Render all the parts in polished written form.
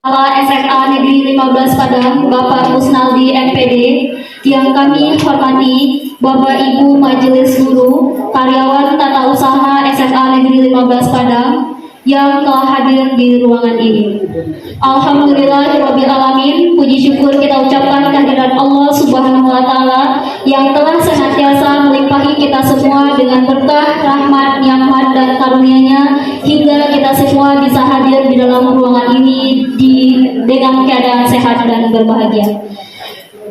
Kepala SMA Negeri 15 Padang, Bapak Musnaldi MPD, yang kami hormati Bapak Ibu Majelis Guru, karyawan tata usaha SMA Negeri 15 Padang yang telah hadir di ruangan ini. Alhamdulillahirabbil alamin, puji syukur kita ucapkan kehadirat Allah Subhanahu wa taala yang telah senantiasa melimpahi kita semua dengan berkah, rahmat, nikmat dan karunia-Nya hingga kita semua bisa hadir di dalam ruangan ini dengan keadaan sehat dan berbahagia.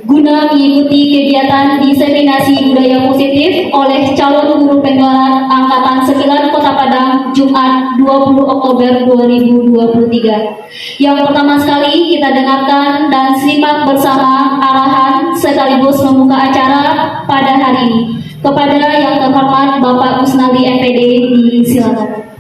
Guna mengikuti kegiatan diseminasi budaya positif oleh calon guru penggerak Angkatan 9 Kota Padang Jumat 20 Oktober 2023. Yang pertama sekali kita dengarkan dan simak bersama arahan sekaligus membuka acara pada hari ini. Kepada yang terhormat Bapak Musnaldi MPD, disilakan.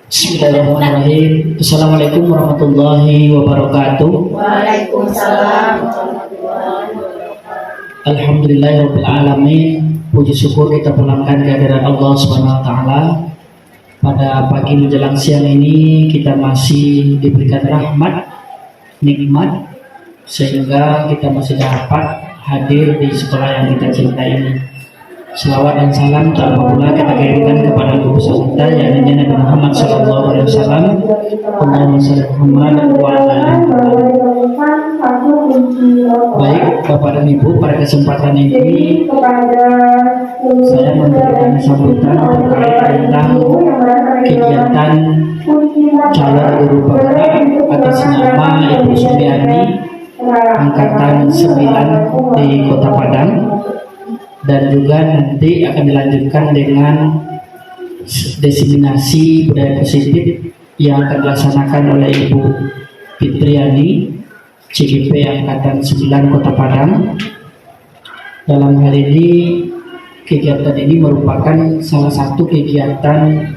Bismillahirrahmanirrahim. Assalamualaikum warahmatullahi wabarakatuh. Waalaikumsalam warahmatullahi wabarakatuh. Alhamdulillahirabbil alamin. Puji syukur kita pulangkan kehadiran Allah Subhanahu wa taala. Pada pagi menjelang siang ini kita masih diberikan rahmat, nikmat sehingga kita masih dapat hadir di sekolah yang kita cintai ini. Selawat dan salam tak pula kita kirimkan kepada Guru besar kita yakni Nabi Muhammad sallallahu alaihi wasallam. Allahumma shalli Muhammad wa ala ali. Baik, Bapak dan Ibu, pada kesempatan ini saya memberikan sambutan terkait tentang kegiatan calon guru penggerak atas nama Ibu Sumiani Angkatan 9 di Kota Padang. Dan juga nanti akan dilanjutkan dengan diseminasi budaya positif yang akan dilaksanakan oleh Ibu Fitriani CGP Angkatan 9 Kota Padang. Dalam hal ini kegiatan ini merupakan salah satu kegiatan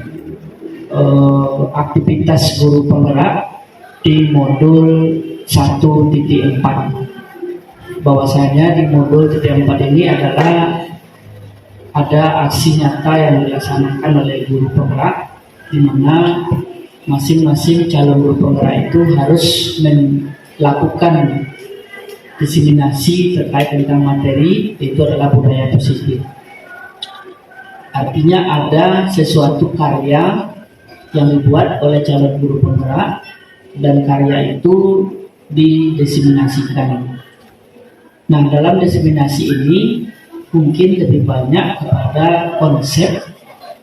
aktivitas guru penggerak di modul 1.4. Bahwasanya di modul 1.4 ini adalah ada aksi nyata yang dilaksanakan oleh guru penggerak, di mana masing-masing calon guru penggerak itu harus melakukan diseminasi terkait tentang materi, itu adalah budaya positif. Artinya ada sesuatu karya yang dibuat oleh calon guru penggerak dan karya itu didiseminasikan. Nah, dalam diseminasi ini mungkin lebih banyak kepada konsep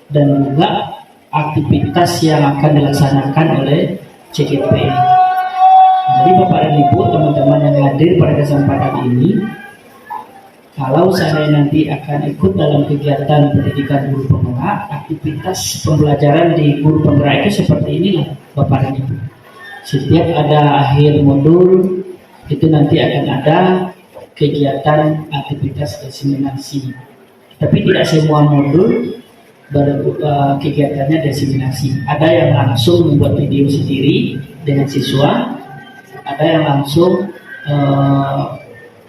dan juga aktivitas yang akan dilaksanakan oleh CGP. Jadi Bapak dan Ibu, teman-teman yang hadir pada kesempatan ini, kalau saya nanti akan ikut dalam kegiatan pendidikan guru penggerak, aktivitas pembelajaran di guru penggerak itu seperti inilah Bapak dan Ibu. Setiap ada akhir modul itu nanti akan ada kegiatan aktivitas diseminasi, tapi tidak semua modul kegiatannya diseminasi. Ada yang langsung membuat video sendiri dengan siswa, ada yang langsung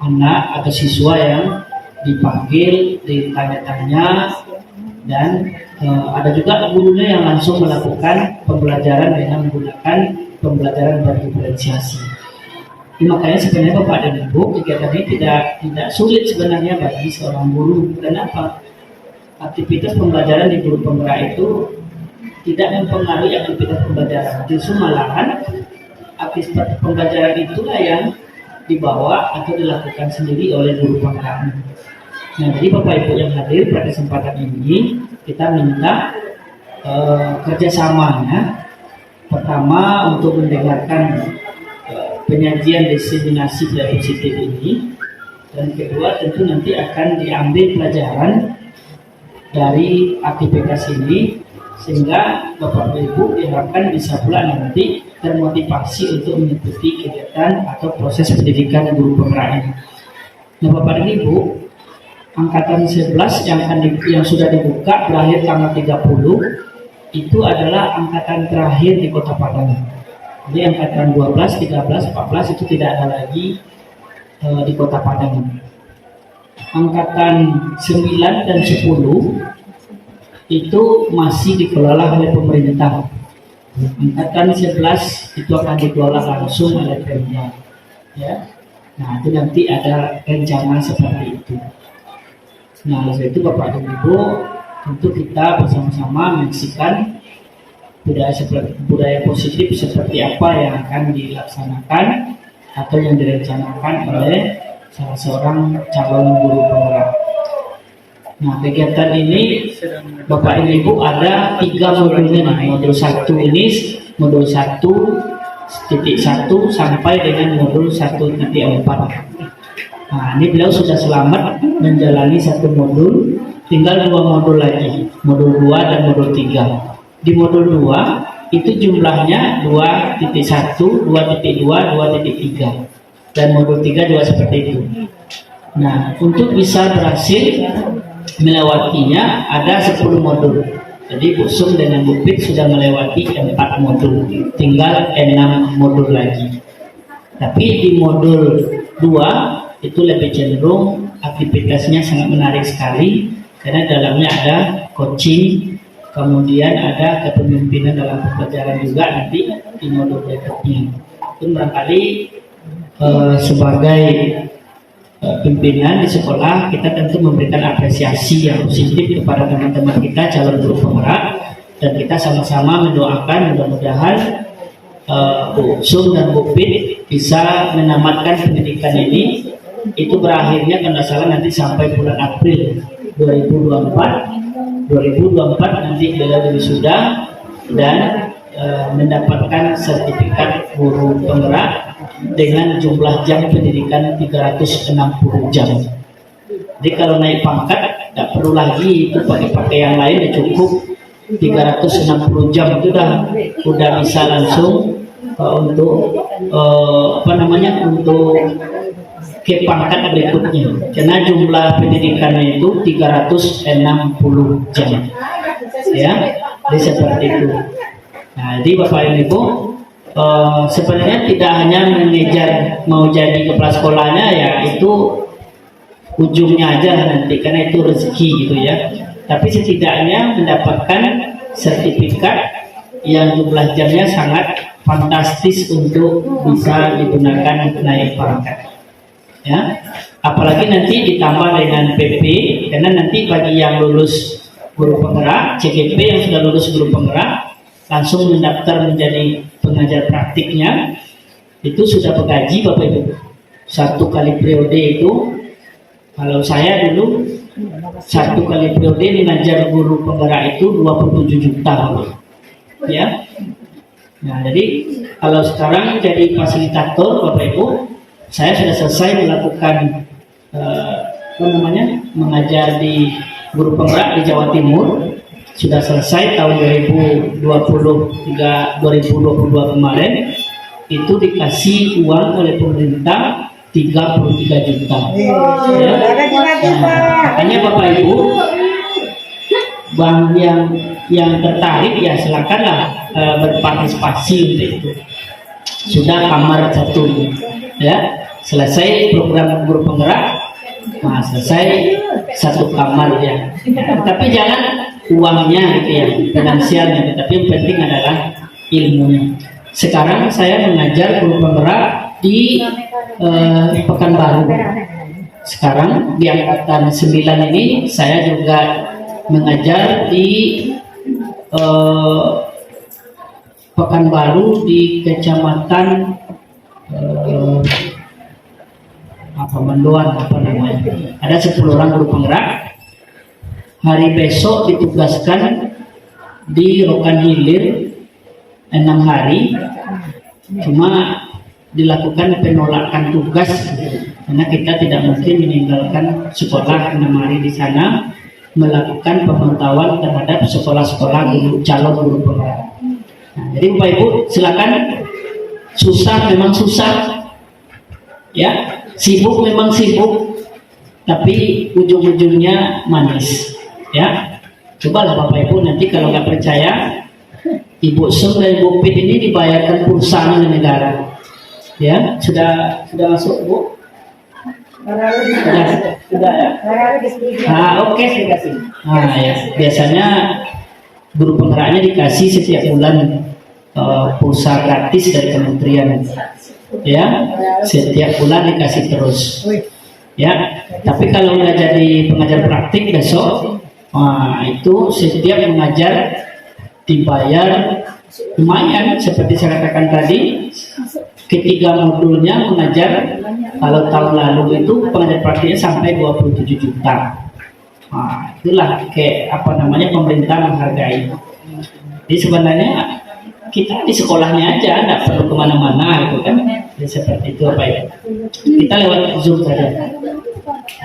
anak atau siswa yang dipanggil, ditanya-tanya, dan ada juga gurunya yang langsung melakukan pembelajaran dengan menggunakan pembelajaran berdiferensiasi. Makanya sebenarnya Bapak dan Ibu, kegiatan ini tidak sulit sebenarnya bagi seorang guru. Kenapa? Aktivitas pembelajaran di guru penggerak itu tidak mempengaruhi aktivitas pembelajaran. Justru malahan aktivitas pembelajaran itulah yang dibawa atau dilakukan sendiri oleh guru penggerak. Nah, jadi Bapak Ibu yang hadir pada kesempatan ini, kita minta kerjasamanya. Pertama, untuk mendengarkan penyajian diseminasi budaya positif ini, dan kedua tentu nanti akan diambil pelajaran dari aktivitas ini sehingga Bapak Ibu diharapkan bisa pula nanti termotivasi untuk mengikuti kegiatan atau proses pendidikan guru penggerak ini. Nah, Bapak dan Ibu, angkatan 11 yang sudah dibuka berakhir tanggal 30 itu adalah angkatan terakhir di Kota Padang. Jadi angkatan 12, 13, 14 itu tidak ada lagi di Kota Padang. Angkatan 9 dan 10 itu masih dikelola oleh pemerintah. Angkatan 11 itu akan dikelola langsung oleh Pemda. Ya. Nah, itu nanti ada rencana seperti itu. Nah, oleh itu Bapak dan Ibu, tentu kita bersama-sama menyaksikan budaya positif seperti apa yang akan dilaksanakan atau yang direncanakan oleh salah seorang calon guru penggerak. Nah, kegiatan ini Bapak dan Ibu ada 3 modulnya nih. Modul 1 ini modul 1.1 sampai dengan modul 1.4. Nah, ini beliau sudah selamat menjalani 1 modul, tinggal 2 modul lagi, modul 2 dan modul 3. Di modul 2 itu jumlahnya 2.1, 2.2, 2.3, dan modul 3 juga seperti itu. Nah, untuk bisa berhasil melewatinya ada 10 modul. Jadi Bu Sum dengan Bu Pit sudah melewati 4 modul, tinggal 6 modul lagi. Tapi di modul 2 itu lebih cenderung aktivitasnya sangat menarik sekali, karena dalamnya ada coaching, kemudian ada kepemimpinan dalam pembelajaran juga nanti di modul berikutnya. Itu barangkali sebagai pimpinan di sekolah, kita tentu memberikan apresiasi yang positif kepada teman-teman kita calon guru penggerak, dan kita sama-sama mendoakan mudah-mudahan Bu Sum dan Bu Pit bisa menamatkan pendidikan ini. Itu berakhirnya kalau salah nanti sampai bulan April 2024 nanti beliau wisuda dan mendapatkan sertifikat guru penggerak dengan jumlah jam pendidikan 360 jam. Jadi kalau naik pangkat tidak perlu lagi itu pakai yang lain, cukup 360 jam itu udah bisa langsung untuk untuk ke pangkat berikutnya, karena jumlah pendidikannya itu 360 jam. Ya, jadi seperti itu. Nah, jadi Bapak dan Ibu, sebenarnya tidak hanya mengejar mau jadi kepala sekolahnya, ya itu ujungnya aja nanti, karena itu rezeki gitu ya. Tapi setidaknya mendapatkan sertifikat yang jumlah jamnya sangat fantastis untuk bisa digunakan naik pangkat. Ya, apalagi nanti ditambah dengan PP, karena nanti bagi yang lulus guru penggerak CGP, yang sudah lulus guru penggerak langsung mendaftar menjadi pengajar praktiknya, itu sudah bergaji Bapak Ibu. 1 kali periode itu, kalau saya dulu 1 kali periode mengajar guru penggerak itu 27 juta, ya. Nah, jadi kalau sekarang jadi fasilitator Bapak Ibu, saya sudah selesai melakukan mengajar di guru penggerak di Jawa Timur, sudah selesai tahun 2022 kemarin. Itu dikasih uang oleh pemerintah 33 juta. Ya. Nah, makanya Bapak Ibu, bang yang tertarik ya silakanlah berpartisipasi untuk itu. Sudah kamar 1 ya, selesai program guru penggerak, nah selesai 1 kamar ya. Tapi jangan uangnya gitu ya, finansialnya, tapi yang penting adalah ilmunya. Sekarang saya mengajar guru penggerak di Pekanbaru. Sekarang di angkatan 9 ini saya juga mengajar di Pekanbaru di kecamatan Mendoan namanya. Ada 10 orang guru penggerak. Hari besok ditugaskan di Rokan Hilir 6 hari, cuma dilakukan penolakan tugas karena kita tidak mungkin meninggalkan sekolah 6 hari di sana, melakukan pemantauan terhadap sekolah-sekolah guru, calon guru penggerak. Nah, jadi Bapak Ibu silakan, susah memang susah, ya, sibuk memang sibuk, tapi ujung-ujungnya manis, ya. Cobalah Bapak Ibu nanti kalau nggak percaya, Ibu Sum dan Ibu Pit ini dibayarkan perusahaan oleh negara, ya. Sudah masuk Bu? Sudah ya. Oke, saya kasih. Nah ya, biasanya guru penggeraknya dikasih setiap bulan pulsa gratis dari kementerian, ya. Setiap bulan dikasih terus, ya. Tapi kalau udah jadi pengajar praktik besok, itu setiap mengajar dibayar lumayan, seperti saya katakan tadi. Ketiga modulnya mengajar, kalau tahun lalu itu pengajar praktiknya sampai 27 juta. Itulah kayak pemerintah menghargai. Jadi sebenarnya kita di sekolahnya aja, tidak perlu kemana-mana gitu kan. Jadi seperti itu Pak ya. Kita lewat Zoom saja.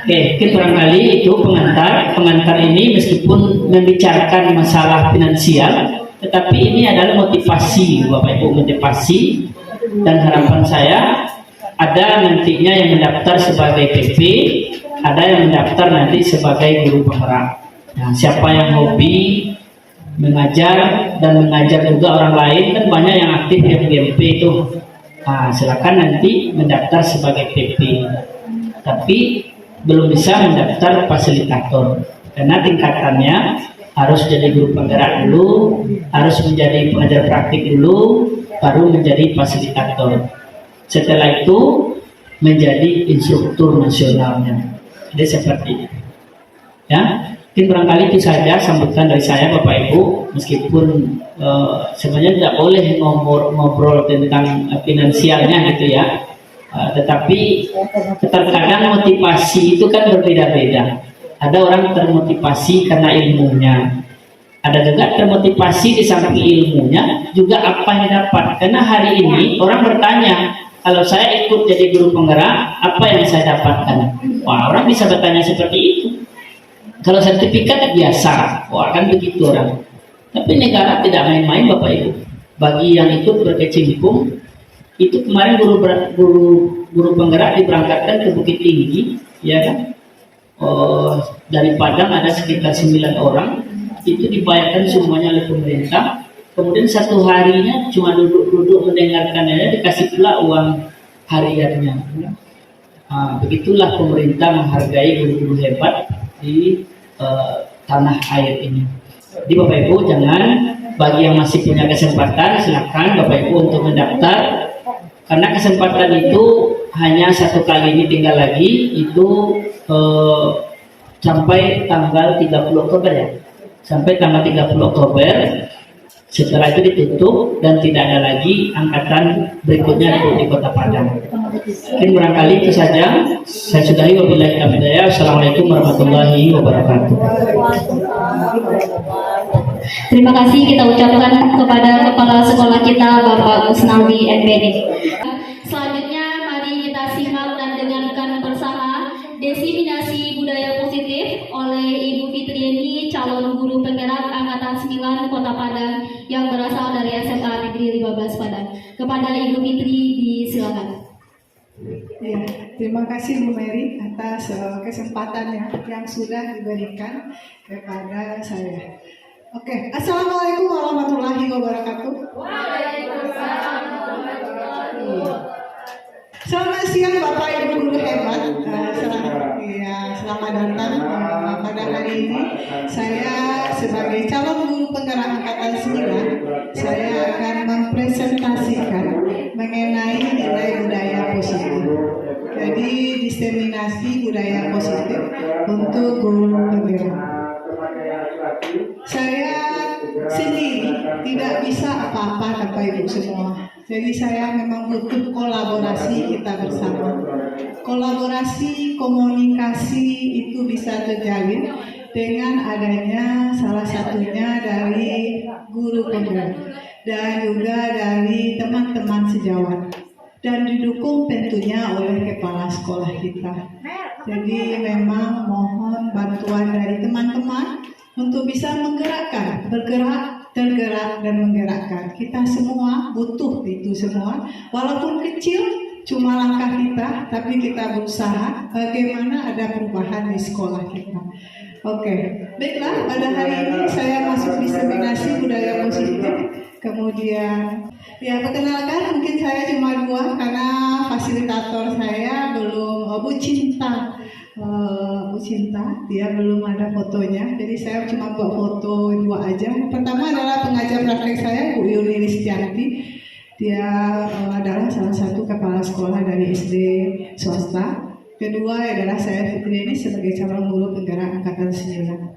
Oke, mungkin barangkali itu pengantar ini meskipun membicarakan masalah finansial, tetapi ini adalah motivasi Bapak Ibu, motivasi. Dan harapan saya ada nantinya yang mendaftar sebagai PP, ada yang mendaftar nanti sebagai guru penggerak. Nah, siapa yang hobi mengajar dan mengajar juga orang lain, kan banyak yang aktif di FGMP itu. Silakan nanti mendaftar sebagai PP. Tapi belum bisa mendaftar fasilitator karena tingkatannya harus jadi guru penggerak dulu, harus menjadi pengajar praktik dulu, baru menjadi fasilitator. Setelah itu menjadi instruktur nasionalnya. Jadi seperti itu. Ya, mungkin barangkali itu saja sambutan dari saya Bapak Ibu. Meskipun sebenarnya tidak boleh ngobrol tentang finansialnya gitu ya. Tetapi terkadang motivasi itu kan berbeda-beda. Ada orang termotivasi karena ilmunya, ada juga termotivasi di samping ilmunya juga apa yang dapat. Karena hari ini orang bertanya, kalau saya ikut jadi guru penggerak, apa yang saya dapatkan? Wah, orang bisa bertanya seperti itu. Kalau sertifikat biasa, wah kan begitu orang. Tapi negara tidak main-main Bapak Ibu. Bagi yang ikut berkecimpung, itu kemarin guru penggerak diberangkatkan ke Bukit Tinggi, ya kan? Dari Padang ada sekitar 9 orang, itu dibayarkan semuanya oleh pemerintah. Kemudian satu harinya cuma duduk mendengarkan aja, dikasih pula uang hariannya. Begitulah pemerintah menghargai guru-guru hebat di tanah air ini. Jadi Bapak Ibu jangan, bagi yang masih punya kesempatan silakan Bapak Ibu untuk mendaftar, karena kesempatan itu hanya satu kali, ini tinggal lagi itu sampai tanggal 30 Oktober ya, sampai tanggal 30 Oktober. Setelah itu ditutup dan tidak ada lagi angkatan berikutnya di Kota Padang. Mungkin barangkali itu saja. Saya sudahi, wabillahi taufiq hidayah. Assalamualaikum warahmatullahi wabarakatuh. Terima kasih kita ucapkan kepada Kepala Sekolah kita Bapak Musnaldi MPD. Selanjutnya mari kita simak dan dengarkan bersama Diseminasi Budaya Positif oleh Ibu Fitriani, calon guru penggerak Angkatan 9 Kota Padang yang berasal dari SMA Negeri 15 Padang. Kepada Ibu Fitri disilakan. Ya, terima kasih Bu Mary atas kesempatan yang sudah diberikan kepada saya. Oke, Assalamualaikum warahmatullahi wabarakatuh. Waalaikumsalam warahmatullahi wabarakatuh. Selamat siang Bapak Ibu guru hebat. Selamat datang pada hari ini. Saya sebagai calon guru penggerak Angkatan 9, saya akan mempresentasikan mengenai nilai budaya positif. Jadi diseminasi budaya positif untuk guru penggerak. Saya sendiri tidak bisa apa-apa Bapak Ibu semua. Jadi saya memang butuh kolaborasi kita bersama. Kolaborasi, komunikasi itu bisa terjalin dengan adanya salah satunya dari guru penggerak dan juga dari teman-teman sejawat dan didukung tentunya oleh kepala sekolah kita. Jadi memang mohon bantuan dari teman-teman untuk bisa menggerakkan, bergerak, tergerak, dan menggerakkan. Kita semua butuh itu semua, walaupun kecil, cuma langkah kita, tapi kita berusaha bagaimana ada perubahan di sekolah kita. Oke, baiklah, pada hari ini saya masuk diseminasi budaya positif, kemudian Ya, perkenalkan mungkin saya cuma dua karena fasilitator saya belum Bu Cinta. Bu Cinta, dia belum ada fotonya, jadi saya cuma buat foto dua aja. Pertama adalah pengajar praktek saya, Bu Yuni Listianti. Dia adalah salah satu kepala sekolah dari SD swasta. Kedua adalah saya Fitri ini sebagai calon guru penggerak angkatan 9.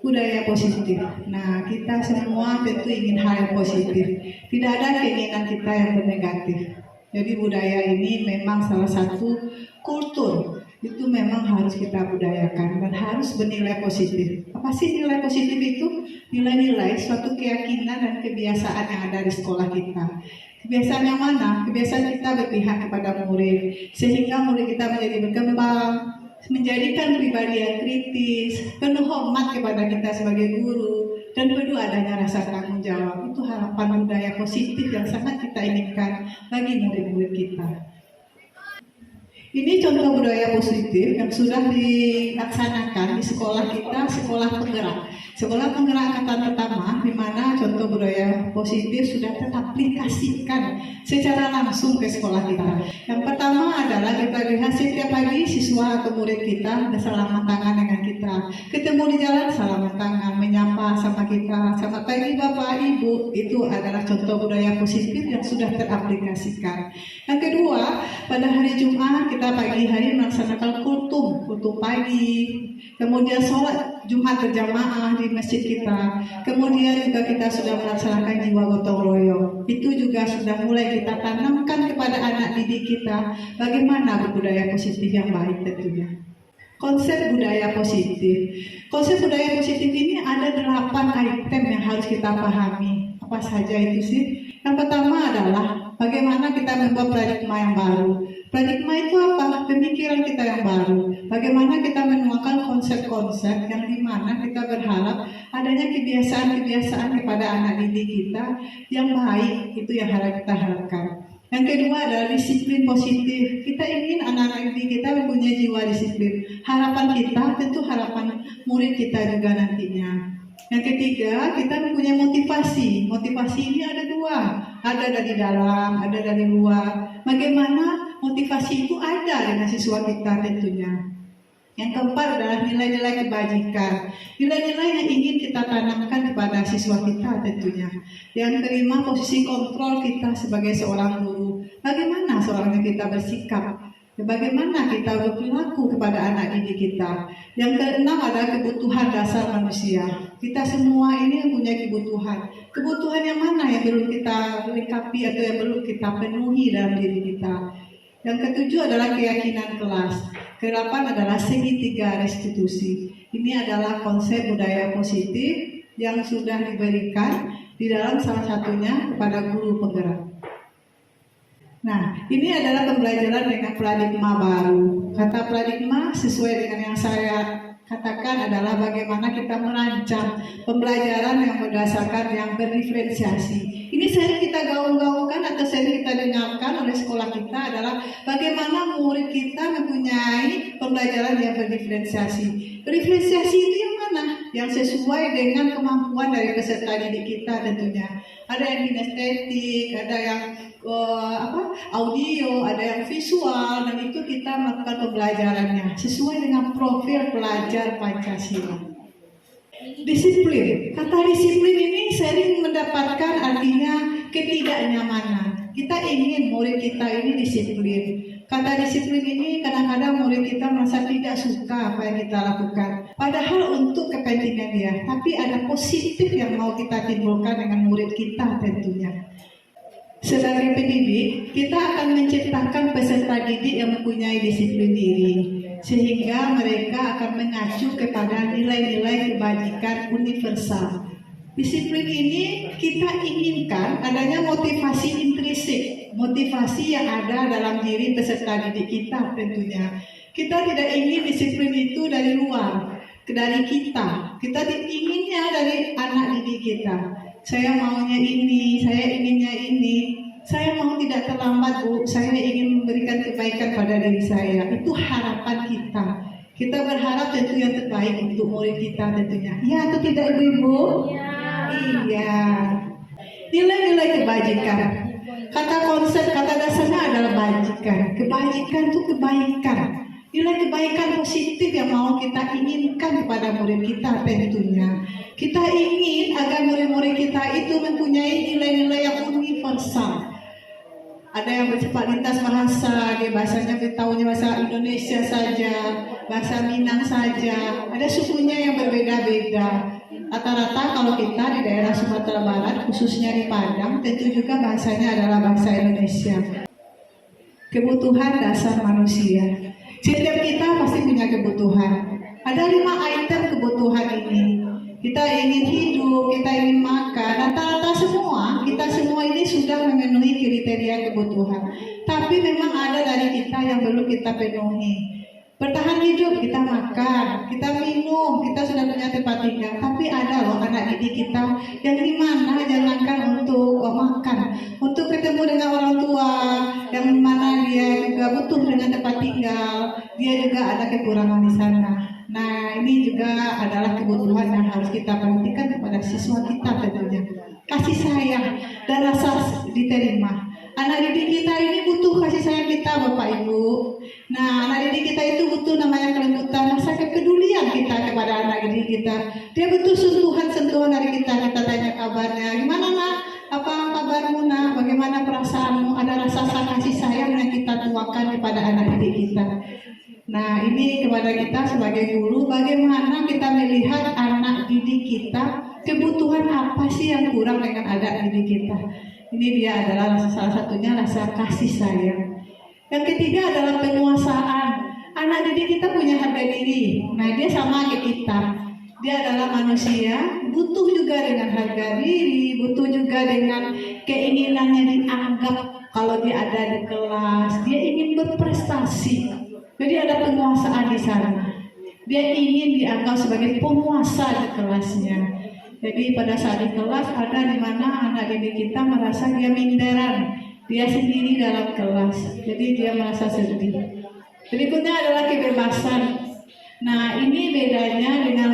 Budaya positif. Nah, kita semua tentu ingin hal yang positif. Tidak ada keinginan kita yang bernegatif. Jadi budaya ini memang salah satu kultur. Itu memang harus kita budayakan dan harus bernilai positif. Apa sih nilai positif itu? Nilai-nilai suatu keyakinan dan kebiasaan yang ada di sekolah kita. Kebiasaan yang mana? Kebiasaan kita berpihak kepada murid, sehingga murid kita menjadi berkembang, menjadikan pribadi yang kritis, penuh hormat kepada kita sebagai guru, dan kedua adanya rasa tanggung jawab. Itu harapan budaya positif yang sangat kita inginkan bagi murid-murid kita. Ini contoh budaya positif yang sudah dilaksanakan di sekolah kita, sekolah penggerak. Sekolah penggerak angkatan pertama, di mana contoh budaya positif sudah teraplikasikan secara langsung ke sekolah kita. Yang pertama adalah kita lihat setiap pagi siswa atau murid kita bersalaman tangan dengan kita. Ketemu di jalan salaman tangan, menyapa sama kita. Selamat pagi Bapak Ibu. Itu adalah contoh budaya positif yang sudah teraplikasikan. Yang kedua, pada hari Jumat kita pagi hari melaksanakan kultum pagi. Kemudian sholat Jumat berjamaah di masjid kita. Kemudian juga kita sudah melaksanakan jiwa gotong royong. Itu juga sudah mulai kita tanamkan kepada anak didik kita bagaimana berbudaya positif yang baik tentunya. Konsep budaya positif. Konsep budaya positif ini ada 8 item yang harus kita pahami. Apa saja itu sih? Yang pertama adalah bagaimana kita membuat paradigma yang baru. Paradigma itu apa? Pemikiran kita yang baru. Bagaimana kita menuangkan konsep-konsep yang dimana kita berharap adanya kebiasaan-kebiasaan kepada anak didik kita yang baik. Itu yang harus kita harapkan. Yang kedua adalah disiplin positif. Kita ingin anak-anak didik kita mempunyai jiwa disiplin. Harapan kita tentu harapan murid kita juga nantinya. Yang ketiga, kita mempunyai motivasi. Motivasi ini ada dua. Ada dari dalam, ada dari luar. Bagaimana motivasi itu ada dengan siswa kita tentunya. Yang keempat adalah nilai-nilai kebajikan. Nilai-nilai yang ingin kita tanamkan kepada siswa kita tentunya. Yang kelima, posisi kontrol kita sebagai seorang guru. Bagaimana seorang kita bersikap? Bagaimana kita berperilaku kepada anak didik kita. Yang keenam adalah kebutuhan dasar manusia. Kita semua ini punya kebutuhan. Kebutuhan yang mana yang belum kita lengkapi atau yang belum kita penuhi dalam diri kita. Yang ketujuh adalah keyakinan kelas. Kedelapan adalah segitiga restitusi. Ini adalah konsep budaya positif yang sudah diberikan di dalam salah satunya kepada guru penggerak. Nah, ini adalah pembelajaran dengan paradigma baru. Kata paradigma sesuai dengan yang saya katakan adalah bagaimana kita merancang pembelajaran yang berdasarkan yang berdiferensiasi. Ini sering kita gaung-gaungkan atau sering kita dengarkan oleh sekolah kita adalah bagaimana murid kita mempunyai pembelajaran yang berdiferensiasi. Berdiferensiasi itu yang mana? Yang sesuai dengan kemampuan dari peserta didik kita tentunya. Ada yang kinestetik, ada yang audio, ada yang visual, dan itu kita melakukan pembelajarannya sesuai dengan profil pelajar Pancasila. Disiplin. Kata disiplin ini sering mendapatkan artinya ketidaknyamanan. Kita ingin murid kita ini disiplin. Kata disiplin ini kadang-kadang murid kita merasa tidak suka apa yang kita lakukan. Padahal untuk kepentingan dia. Tapi ada positif yang mau kita timbulkan dengan murid kita tentunya. Sebagai pendidik, kita akan menciptakan peserta didik yang mempunyai disiplin diri, sehingga mereka akan mengacu kepada nilai-nilai kebajikan universal. Disiplin ini kita inginkan adanya motivasi intrinsik, motivasi yang ada dalam diri peserta didik kita tentunya. Kita tidak ingin disiplin itu dari luar, dari kita. Kita inginnya dari anak didik kita. Saya maunya ini, saya inginnya ini. Saya mau tidak terlambat, Bu. Saya ingin memberikan kebaikan pada diri saya. Itu harapan kita. Kita berharap tentu yang terbaik untuk murid kita tentunya. Ya atau tidak, Ibu-ibu? Ya. Iya. Nilai-nilai kebajikan. Kata konsep, kata dasarnya adalah bajikan. Kebajikan itu kebaikan. Nilai kebaikan positif yang mau kita inginkan kepada murid kita tentunya. Kita ingin agar murid-murid kita itu mempunyai nilai-nilai yang universal. Ada yang bersifat lintas bahasa, dia bahasanya tahunya bahasa Indonesia saja, bahasa Minang saja. Ada sukunya yang berbeda-beda. Rata-rata kalau kita di daerah Sumatera Barat, khususnya di Padang, tentu juga bahasanya adalah bahasa Indonesia. Kebutuhan dasar manusia. Setiap kita pasti punya kebutuhan. Ada 5 item kebutuhan ini. Kita ingin hidup, kita ingin makan. Rata-rata semua, kita semua ini sudah memenuhi kriteria kebutuhan. Tapi memang ada dari kita yang belum kita penuhi. Bertahan hidup, kita makan, kita minum, kita sudah punya tempat tinggal. Tapi ada loh anak didik kita yang dimana jangankan untuk makan, untuk ketemu dengan orang tua, yang dimana dia juga butuh dengan tempat tinggal, dia juga ada kekurangan di sana. Nah, ini juga adalah kebutuhan yang harus kita perhatikan kepada siswa kita tentunya. Kasih sayang dan rasa diterima. Anak didik kita ini butuh kasih sayang kita, Bapak Ibu. Nah, anak didik kita itu butuh namanya kelembutan, rasa kepedulian kita kepada anak didik kita. Dia butuh sentuhan-sentuhan dari kita. Kita tanya kabarnya, gimana nak? Apa kabarmu nak? Bagaimana perasaanmu? Ada rasa kasih sayang yang kita tuakan kepada anak didik kita. Nah, ini kepada kita sebagai guru, bagaimana kita melihat anak didik kita, kebutuhan apa sih yang kurang dengan anak didik kita. Ini dia adalah salah satunya rasa kasih sayang. Yang ketiga adalah penguasaan. Anak didik kita punya harga diri. Nah, dia sama kayak kita. Dia adalah manusia, butuh juga dengan harga diri, butuh juga dengan keinginannya dianggap kalau dia ada di kelas. Dia ingin berprestasi. Jadi ada penguasaan di sana. Dia ingin dianggap sebagai penguasa di kelasnya. Jadi pada saat di kelas ada di mana anak didik kita merasa dia minderan, dia sendiri dalam kelas. Jadi dia merasa sedih. Berikutnya adalah kebebasan. Nah, ini bedanya dengan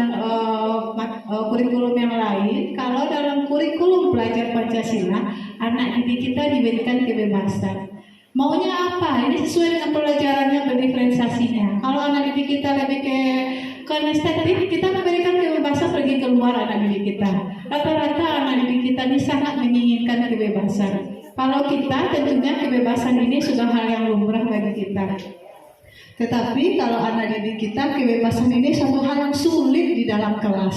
kurikulum yang lain. Kalau dalam kurikulum belajar Pancasila, anak didik kita diberikan kebebasan. Maunya apa? Ini sesuai dengan pelajarannya, berdiferensiasinya. Kalau anak didik kita lebih ke estetik, kita memberikan kebebasan pergi keluar anak didik kita. Rata-rata anak didik kita ini sangat menginginkan kebebasan. Kalau kita tentunya kebebasan ini sudah hal yang lumrah bagi kita. Tetapi kalau anak didik kita, kebebasan ini satu hal yang sulit di dalam kelas.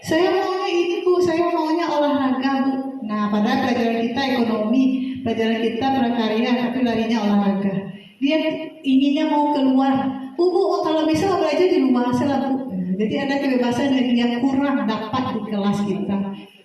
Saya maunya ini Bu, saya maunya olahraga Bu. Nah, padahal pelajaran kita ekonomi, pelajaran kita prakarya, tapi larinya olahraga. Dia inginnya mau keluar. Bu, kalau bisa belajar di rumah saja Bu. Jadi ada kebebasan yang dia kurang dapat di kelas kita.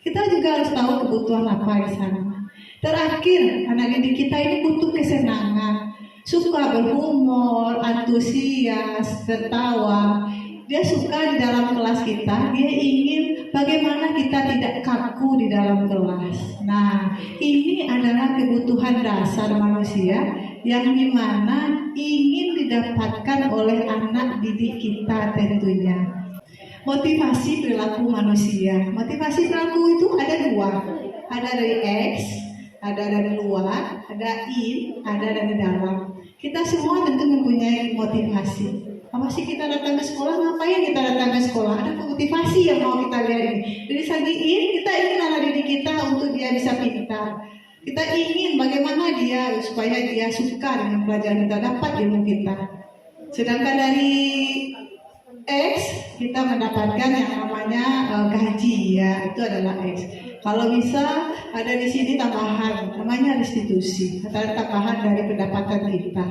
Kita juga harus tahu kebutuhan apa di sana. Terakhir, anak didik kita ini butuh kesenangan. Suka berhumor, antusias, tertawa. Dia suka di dalam kelas kita. Dia ingin bagaimana kita tidak kaku di dalam kelas. Nah, ini adalah kebutuhan dasar manusia yang dimana ingin didapatkan oleh anak didik kita tentunya. Motivasi perilaku manusia. Motivasi perilaku itu ada 2. Ada dari X, ada dari luar, ada in, ada dari dalam. Kita semua tentu mempunyai motivasi. Apa sih kita datang ke sekolah? Ngapain kita datang ke sekolah? Ada motivasi yang mau kita lihat ini. Dari segi in, kita ingin anak didik kita untuk dia bisa pintar. Kita ingin bagaimana dia supaya dia suka dengan pelajaran kita, dapat ilmu kita. Sedangkan dari X, kita mendapatkan yang namanya gaji ya, itu adalah X. Kalau bisa ada di sini tambahan, namanya restitusi, atau tambahan dari pendapatan kita.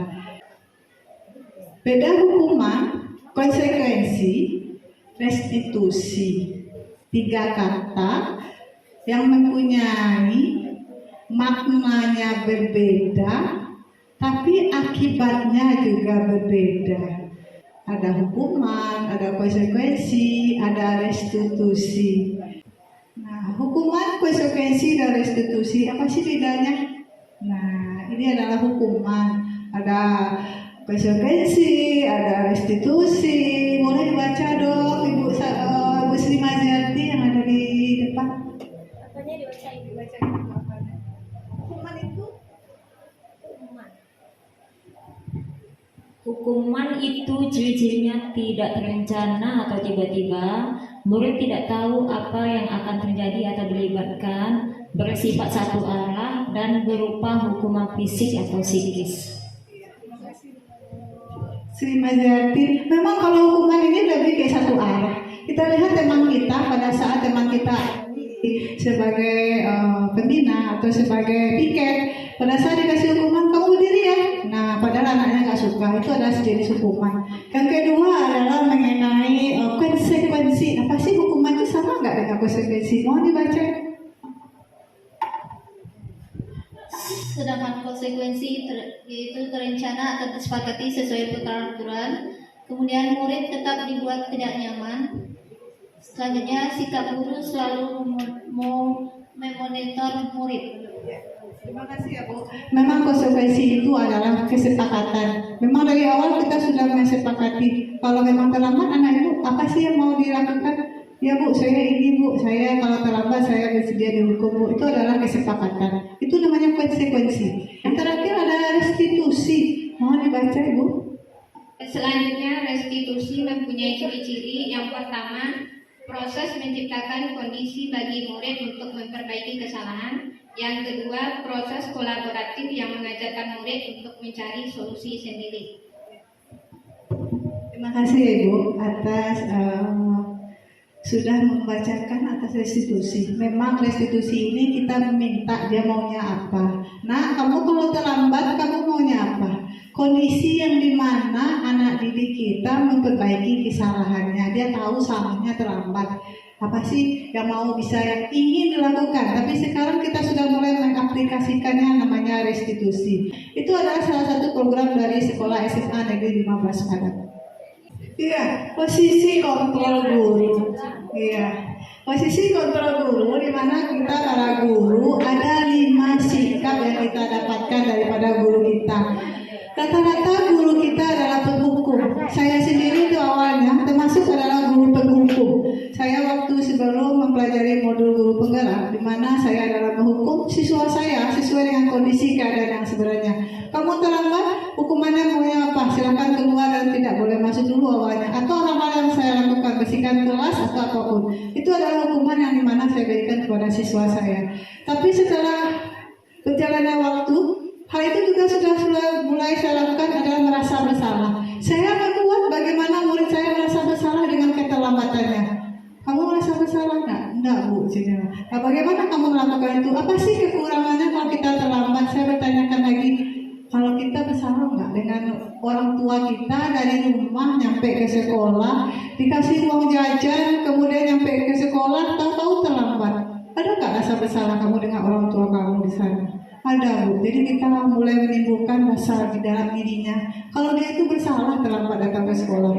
Beda hukuman, konsekuensi, restitusi. 3 kata yang mempunyai maknanya berbeda, tapi akibatnya juga berbeda. Ada hukuman, ada konsekuensi, ada restitusi. Nah, hukuman, konsekuensi, dan restitusi, apa sih bedanya? Nah, ini adalah hukuman, ada konsekuensi, ada restitusi. Boleh dibaca dong Ibu Sri Majiarti yang ada di depan. hukuman itu ciri-cirinya tidak terencana atau tiba-tiba, murid tidak tahu apa yang akan terjadi atau dilibatkan, bersifat satu arah, dan berupa hukuman fisik atau psikis. Sri Majati, memang kalau hukuman ini lebih ke satu arah. Kita lihat teman kita pada saat teman kita sebagai pembina atau sebagai piket, pada saat dikasih hukuman kamu berdiri ya. Nah, padahal anaknya nggak suka, itu adalah sejenis hukuman. Yang kedua adalah mengenai konsekuensi. Apa sih hukuman itu sama nggak dengan konsekuensi? Mohon dibaca. Sedangkan konsekuensi yaitu terencana atau disepakati sesuai peraturan. Kemudian murid tetap dibuat tidak nyaman. Selanjutnya sikap guru selalu memonitor murid. Terima kasih ya Bu. Memang konsekuensi itu adalah kesepakatan. Memang dari awal kita sudah mesepakati. Kalau memang terlambat anak ibu apa sih yang mau dilakukan? Ya Bu, saya ini Bu, saya kalau terlambat saya bersedia dihukum Bu. Itu adalah kesepakatan. Itu namanya konsekuensi. Yang terakhir ada restitusi. Mohon dibaca Ibu. Selanjutnya, restitusi mempunyai ciri-ciri. Yang pertama, proses menciptakan kondisi bagi murid untuk memperbaiki kesalahan. Yang kedua, proses kolaboratif yang mengajarkan murid untuk mencari solusi sendiri. Terima kasih Ibu atas sudah membacakan atas restitusi. Memang restitusi ini kita meminta dia maunya apa. Nah, kamu kalau terlambat kamu maunya apa? Kondisi yang dimana anak didik kita memperbaiki kesalahannya. Dia tahu salahnya terlambat. Apa sih yang mau bisa yang ingin dilakukan? Tapi sekarang kita sudah mulai mengaplikasikannya namanya restitusi. Itu adalah salah satu program dari Sekolah SMA Negeri 15 Padang. Iya, posisi kontrol guru. Iya, posisi kontrol guru di mana kita para guru ada 5 sikap yang kita dapatkan daripada guru kita. Rata-rata guru kita adalah penghukum. Saya sendiri itu awalnya termasuk adalah guru penghukum. Saya waktu sebelum mempelajari modul guru penggerak, di mana saya adalah menghukum siswa saya sesuai dengan kondisi keadaan yang sebenarnya. Kamu terlambat, hukumannya maunya apa? Silakan keluar dan tidak boleh masuk dulu awalnya. Atau hal-hal yang saya lakukan, bersihkan kelas atau apapun. Itu adalah hukuman yang dimana saya berikan kepada siswa saya. Tapi setelah berjalannya waktu, hal itu juga sudah mulai saya lakukan adalah merasa bersalah. Saya kuat bagaimana murid saya merasa bersalah dengan keterlambatannya. Kamu merasa bersalah nggak? Enggak Bu. Nah, bagaimana kamu melakukan itu? Apa sih kekurangannya kalau kita terlambat? Saya bertanyakan lagi. Kalau kita bersalah nggak dengan orang tua kita dari rumah nyampe ke sekolah, dikasih uang jajan, kemudian nyampe ke sekolah, tahu-tahu terlambat. Ada nggak rasa bersalah kamu dengan orang tua kamu di sana? Ada Bu. Jadi kita mulai menimbulkan rasa di dalam dirinya. Kalau dia itu bersalah terlambat datang ke sekolah.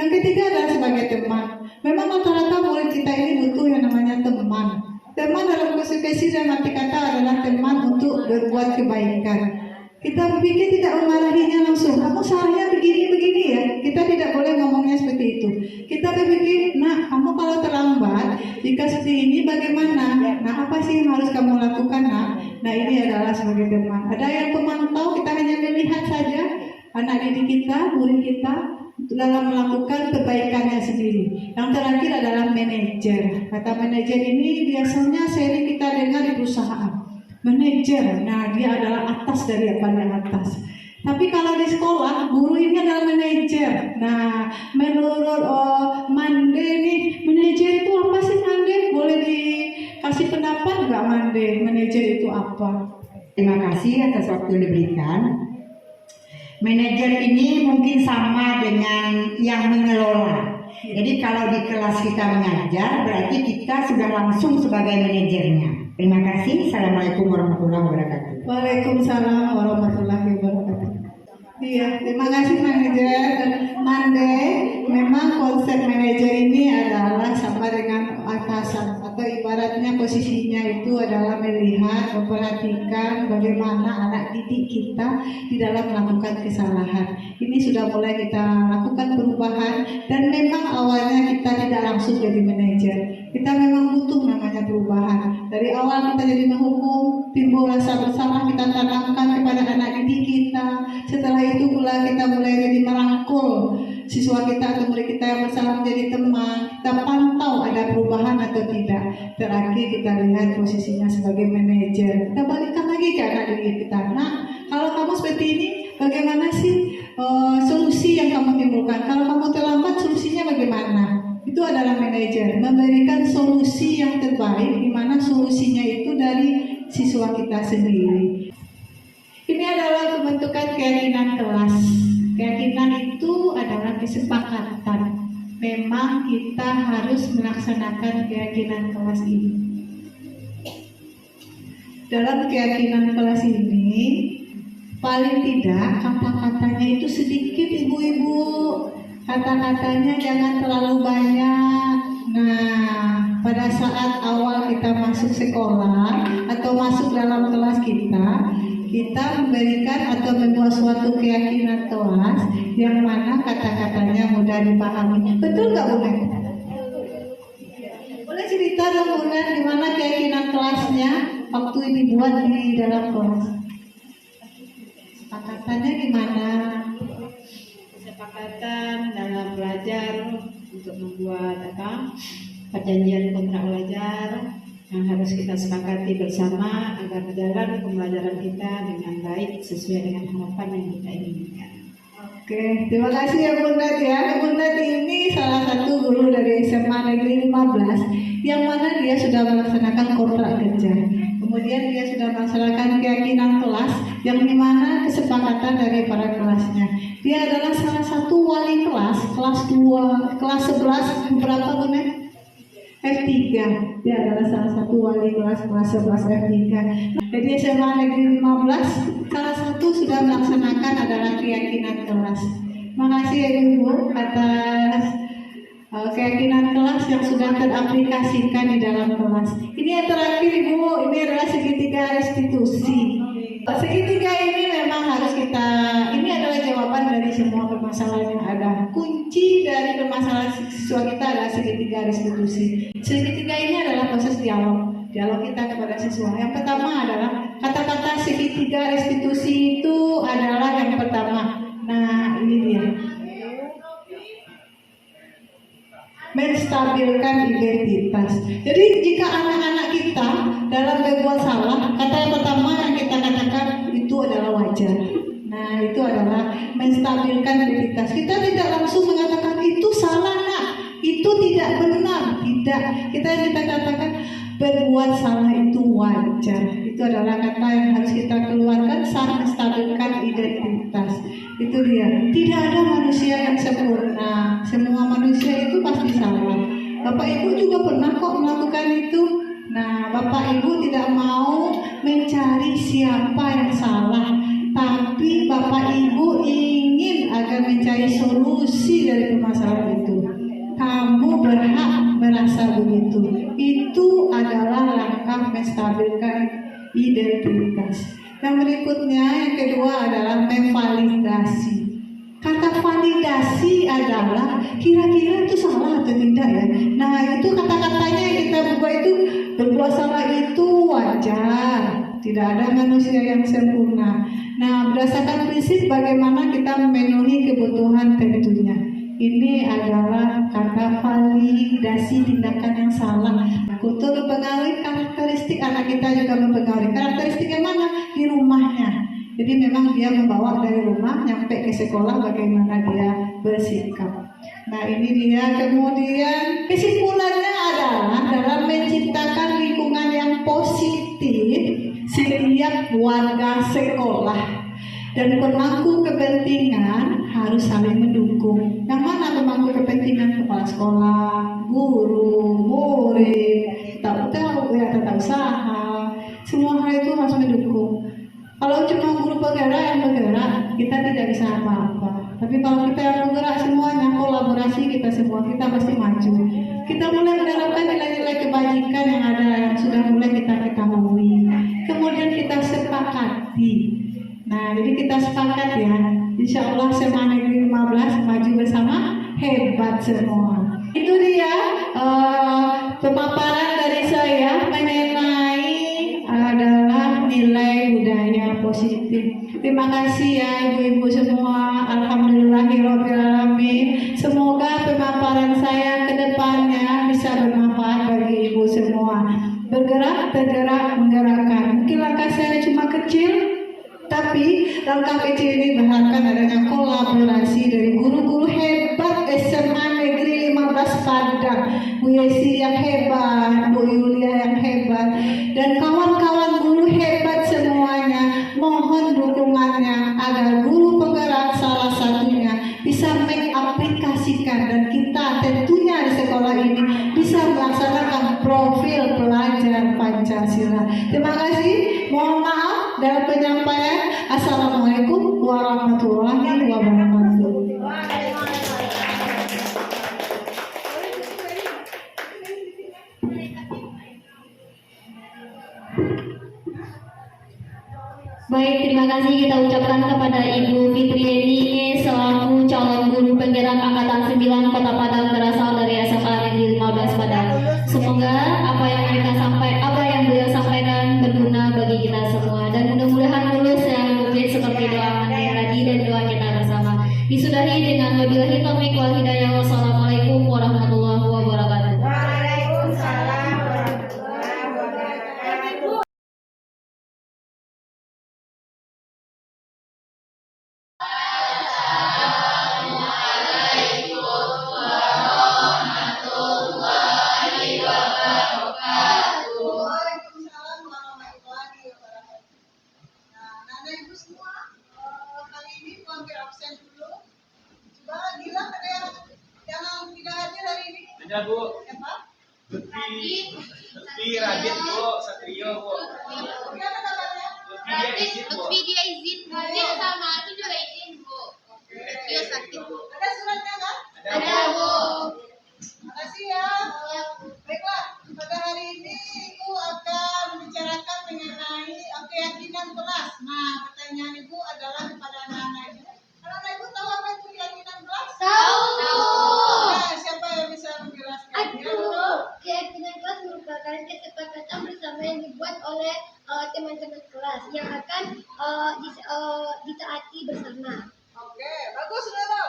Yang ketiga adalah sebagai teman. Memang rata-rata murid kita ini butuh yang namanya teman. Teman dalam konsekuensi dan arti kata adalah teman untuk berbuat kebaikan. Kita pikir tidak memarahinya langsung. Kamu salahnya begini-begini ya. Kita tidak boleh ngomongnya seperti itu. Kita berpikir, nah kamu kalau terlambat, jika seperti ini bagaimana? Nah apa sih yang harus kamu lakukan? Nah ini adalah sebagai teman. Ada yang pemantau, kita hanya melihat saja anak didik kita, murid kita dalam melakukan perbaikannya sendiri. Yang terakhir adalah manajer. Kata manajer ini biasanya sering kita dengar di perusahaan. Manajer, nah dia adalah atas dari yang paling atas. Tapi kalau di sekolah, guru ini adalah manajer. Nah, menurut Mande nih, manajer itu apa sih Mande? Boleh dikasih pendapat nggak Mande? Manajer itu apa? Terima kasih atas waktu yang diberikan. Manajer ini mungkin sama dengan yang mengelola. Jadi kalau di kelas kita mengajar, berarti kita sudah langsung sebagai manajernya. Terima kasih. Assalamualaikum warahmatullahi wabarakatuh. Waalaikumsalam warahmatullahi wabarakatuh. Iya, terima kasih manajer. Mande, memang konsep manajer ini adalah sama dengan atasan atau ibaratnya posisinya itu adalah melihat, memperhatikan bagaimana anak didik kita di dalam melakukan kesalahan. Ini sudah mulai kita lakukan perubahan perubahan, dan memang awalnya kita tidak langsung jadi manajer. Kita memang butuh namanya perubahan. Dari awal kita jadi menghukum, timbul rasa bersalah, kita tanamkan kepada anak didik kita. Setelah itu pula kita mulai jadi merangkul siswa kita atau murid kita yang bersalah menjadi teman. Kita pantau ada perubahan atau tidak. Terakhir kita lihat posisinya sebagai manajer. Kita balikkan lagi ke anak didik kita. Nah, kalau kamu seperti ini, bagaimana sih solusi yang kamu timbulkan? Kalau kamu terlambat, solusinya bagaimana? Itu adalah manajer, memberikan solusi yang terbaik, di mana solusinya itu dari siswa kita sendiri. Ini adalah pembentukan keyakinan kelas. Keyakinan itu adalah kesepakatan. Memang kita harus melaksanakan keyakinan kelas ini. Dalam keyakinan kelas ini, paling tidak kata-katanya itu sedikit, ibu-ibu. Kata-katanya jangan terlalu banyak. Nah, pada saat awal kita masuk sekolah atau masuk dalam kelas kita memberikan atau membuat suatu keyakinan kelas yang mana kata-katanya mudah dipahami. Betul nggak, Bunda? Boleh cerita dong, Bunda, gimana keyakinan kelasnya waktu dibuat di dalam kelas? Kesepakatannya gimana? Kesepakatan dalam belajar untuk membuat perjanjian kontrak belajar yang harus kita sepakati bersama agar berjalan pembelajaran kita dengan baik sesuai dengan harapan yang kita inginkan. Oke, terima kasih ya Bunda ya. Bunda ini salah satu guru dari SMA Negeri 15 yang mana dia sudah melaksanakan kontrak kerja. Kemudian dia sudah melaksanakan keyakinan kelas yang dimana kesepakatan dari para kelasnya. Dia adalah salah satu wali kelas 2, kelas 11 berapa Bunda? F3. Dia adalah salah satu wali kelas 11 F3. Jadi SMA Negeri 15 salah satu sudah melaksanakan adalah keyakinan kelas. Makasih ya Ibu atas keyakinan kelas yang sudah teraplikasikan di dalam kelas. Ini yang terakhir Ibu, ini adalah segitiga restitusi. Segitiga ini memang harus kita, ini adalah jawaban dari semua permasalahan yang ada. Kunci dari permasalahan siswa kita adalah segitiga restitusi. Segitiga ini adalah proses dialog kita kepada siswa. Yang pertama adalah kata-kata segitiga restitusi itu adalah yang pertama. Nah, ini dia. Menstabilkan identitas. Jadi jika anak-anak kita dalam berbuat salah, kata yang pertama yang kita katakan itu adalah wajar. Nah, itu adalah menstabilkan identitas. Kita tidak langsung mengatakan itu salah nak, itu tidak benar, tidak. Kita katakan berbuat salah itu wajar. Itu adalah kata yang harus kita keluarkan saat menstabilkan identitas. Itu dia. Tidak ada manusia yang sempurna. Semua manusia itu pasti salah. Bapak Ibu juga pernah kok melakukan itu. Nah, Bapak Ibu tidak mau mencari siapa yang salah, tapi Bapak Ibu ingin agar mencari solusi dari permasalahan itu. Kamu berhak merasa begitu. Itu adalah langkah menstabilkan identitas. Yang berikutnya, yang kedua adalah memvalidasi. Kata validasi adalah kira-kira itu salah atau tidak ya. Nah, itu kata-katanya yang kita buat itu, berbuat salah itu wajar. Tidak ada manusia yang sempurna. Nah, berdasarkan prinsip bagaimana kita memenuhi kebutuhan tentunya. Ini adalah kata validasi tindakan yang salah. Kultur mempengaruhi karakteristik anak kita juga mempengaruhi. Karakteristiknya mana? Di rumahnya. Jadi memang dia membawa dari rumah nyampe ke sekolah bagaimana dia bersikap. Nah, ini dia. Kemudian kesimpulannya adalah dalam menciptakan lingkungan yang positif setiap warga sekolah dan pemangku kepentingan harus saling mendukung. Yang mana pemangku kepentingan? Kepala sekolah, guru, murid, tata usaha, semua hal itu harus mendukung. Kalau cuma guru penggerak yang bergerak, kita tidak bisa apa-apa. Tapi kalau kita yang bergerak semuanya, kolaborasi kita semua, kita pasti maju. Kita mulai menerapkan nilai-nilai kebajikan yang ada, yang sudah mulai kita ketahui. Kemudian kita sepakati. Nah, jadi kita sepakat ya, insya Allah SMA Negeri 15 maju bersama, semua. Itu dia pemaparan dari saya mengenai adalah nilai budaya positif. Terima kasih ya ibu-ibu semua. Alhamdulillahirobbilalamin. Semoga pemaparan saya ke depannya bisa bermanfaat bagi ibu semua. Bergerak, tergerak, menggerakkan. Mungkin langkah saya cuma kecil, tapi langkah kecil ini berharapkan adanya kolaborasi dari guru-guru hebat SMA Negeri 15 Padang, Bu Yesi yang hebat, Bu Yulia yang hebat, dan kawan-kawan guru hebat semuanya. Mohon dukungannya agar guru penggerak salah satunya bisa mengaplikasikan dan kita tentunya di sekolah ini bisa melaksanakan profil pelajar Pancasila. Terima kasih. Mohon maaf dalam penyampaian. Assalamualaikum warahmatullahi wabarakatuh. Baik, terima kasih kita ucapkan kepada Ibu Fitriani selaku calon guru penggerak angkatan 9 Kota Padang berasal dari SMA Negeri 15 Padang. Semoga apa yang beliau sampaikan berguna bagi kita semua dan mudah-mudahan lulus yang mungkin seperti doa Anda tadi dan doa kita bersama. Disudahi dengan wabillahi taufiq wal hidayah. Wassalamualaikum warahmatullahi wabarakatuh. Waalaikumsalam warahmatullahi wabarakatuh. Waalaikumsalam warahmatullahi wabarakatuh. Nah, Nana Ibu semua, kali ini mau ambil absen dulu. Coba Gilang ada yang tidak hadir hari ini? Ada Bu, Siapa? Lutfi Radit Bu, Satrio Bu. Gimana kabarnya? Lutfi dia izin Bu. Dia sama itu juga izin Bu. Oke. sakit Bu. Ada suratnya nggak? Ada Bu. Makasih ya. Baiklah, pada hari ini Ibu akan membicarakan mengenai keyakinan kelas. Nah, pertanyaan Ibu adalah kepada anak-anak Ibu. Anak-anak Ibu tahu apa itu keyakinan kelas? Tahu. Nah, siapa yang bisa menjelaskan? Keyakinan kelas merupakan kesepakatan bersama yang dibuat oleh teman-teman kelas yang akan ditaati bersama. Oke, bagus Lolo.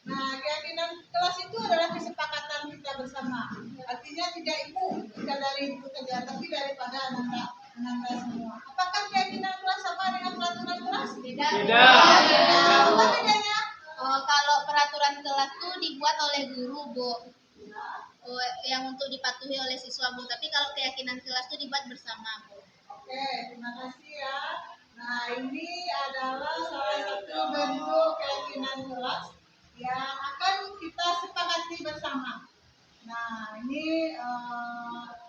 Nah, keyakinan kelas itu adalah kesepakatan kita bersama. Artinya tidak dari ibu saja, tapi daripada anak-anak semua. Apakah keyakinan kelas sama dengan peraturan kelas? Tidak. Nah, apa bedanya? Kalau peraturan kelas tuh dibuat oleh guru Bu. Yang untuk dipatuhi oleh siswa Bu. Tapi kalau keyakinan kelas tuh dibuat bersama Bu. Oke, terima kasih ya. Nah, ini adalah salah satu bentuk keyakinan kelas yang akan kita sepakati bersama. Nah, ini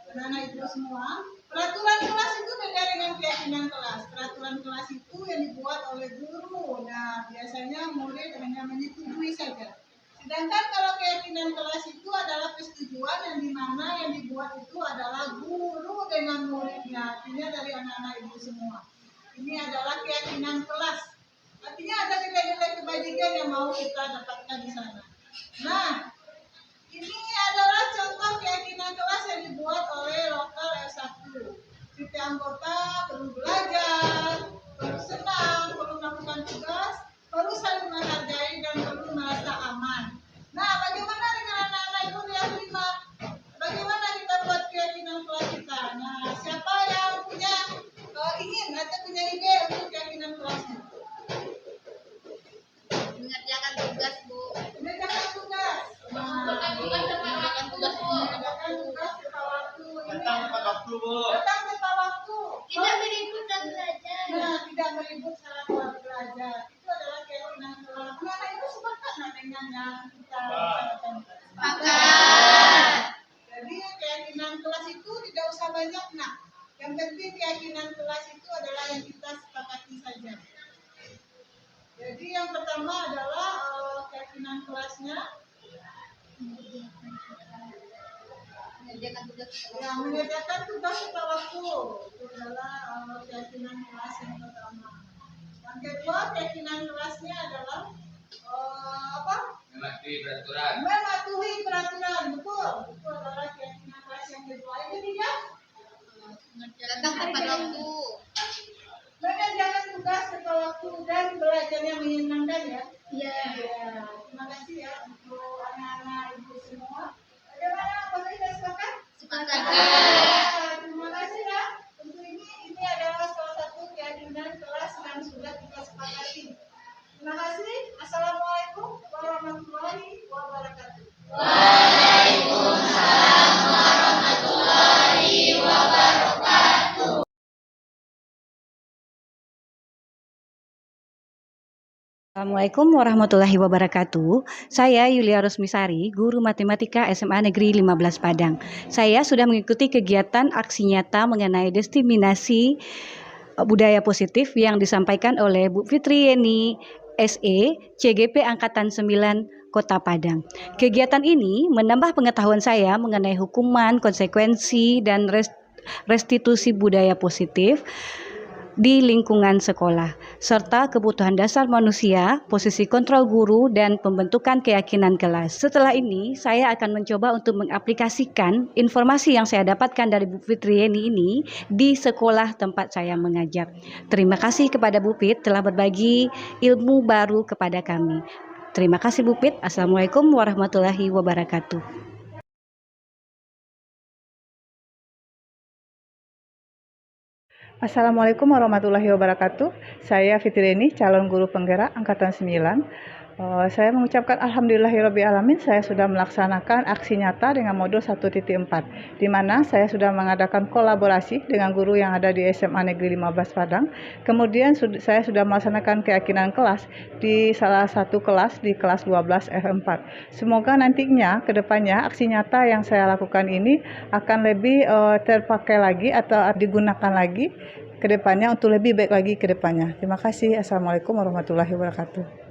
anak-anak Ibu semua, peraturan kelas itu beda dengan keyakinan kelas. Peraturan kelas itu yang dibuat oleh guru. Nah, biasanya murid hanya menyetujui saja. Sedangkan kalau keyakinan kelas itu adalah persetujuan yang dimana yang dibuat itu adalah guru dengan muridnya, artinya dari anak-anak Ibu semua. Ini adalah keyakinan kelas. Artinya ada nilai-nilai kebajikan yang mau kita dapatkan di sana. Nah, ini adalah contoh keyakinan kelas yang dibuat oleh lokal S1. Setiap anggota perlu belajar, perlu senang, perlu melakukan tugas, perlu saling menghargai dan perlu merasa aman. Nah, bagaimana dengan anak-anak Ibu yang 5? Bagaimana kita buat keyakinan kelas kita? Nah, siapa yang punya ingin atau punya ide untuk keyakinan kelasnya? Mengerjakan tugas Bu. Mengerjakan tugas. Mengerjakan tugas Bu. Mengerjakan tugas tepat waktu. Datang tepat waktu Bu. Datang tepat waktu. Tidak meribut dan belajar. Nah, tidak meribut saat belajar. Itu adalah keyakinan kelas. Nah, itu sepakat nggak dengan yang kita bicarakan? Sepakat. Jadi keyakinan kelas itu tidak usah banyak nak. Yang penting keyakinan kelas itu adalah yang kita sepakati saja. Jadi yang pertama adalah keyakinan kelasnya. Mengerjakan tugas. Ya, mengerjakan tugas tepat waktu. Itu adalah keyakinan kelas yang pertama. Yang kedua, keyakinan kelasnya adalah apa? Mematuhi peraturan. Mematuhi peraturan, betul. Itu adalah keyakinan kelas yang kedua. Yang ketiga, Datang tepat waktu. mengerjakan tugas tepat waktu dan belajar yang menyenangkan ya. Iya. Ya, terima kasih ya untuk anak-anak ibu semua. Bagaimana? Apakah kita sepakat? Sepakat. Terima kasih ya. Tentu ini adalah salah satu keyakinan kelas yang sudah kita sepakati. Terima kasih. Assalamualaikum warahmatullahi wabarakatuh. Assalamualaikum warahmatullahi wabarakatuh. Saya Yulia Rosmisari, guru matematika SMA Negeri 15 Padang. Saya sudah mengikuti kegiatan aksi nyata mengenai diskriminasi budaya positif yang disampaikan oleh Bu Fitri Yeni SE, CGP Angkatan 9 Kota Padang. Kegiatan ini menambah pengetahuan saya mengenai hukuman, konsekuensi, dan restitusi budaya positif di lingkungan sekolah, serta kebutuhan dasar manusia, posisi kontrol guru, dan pembentukan keyakinan kelas. Setelah ini, saya akan mencoba untuk mengaplikasikan informasi yang saya dapatkan dari Bu Fitri Yeni ini di sekolah tempat saya mengajar. Terima kasih kepada Bu Fit telah berbagi ilmu baru kepada kami. Terima kasih Bu Fit. Assalamualaikum warahmatullahi wabarakatuh. Assalamualaikum warahmatullahi wabarakatuh. Saya Fitri Yeni, calon guru penggerak Angkatan 9. Saya mengucapkan alhamdulillahirrabbilalamin, saya sudah melaksanakan aksi nyata dengan modul 1.4, di mana saya sudah mengadakan kolaborasi dengan guru yang ada di SMA Negeri 15 Padang. Kemudian saya sudah melaksanakan keyakinan kelas di salah satu kelas di kelas 12 F4. Semoga nantinya ke depannya aksi nyata yang saya lakukan ini akan lebih terpakai lagi atau digunakan lagi ke depannya untuk lebih baik lagi ke depannya. Terima kasih. Assalamualaikum warahmatullahi wabarakatuh.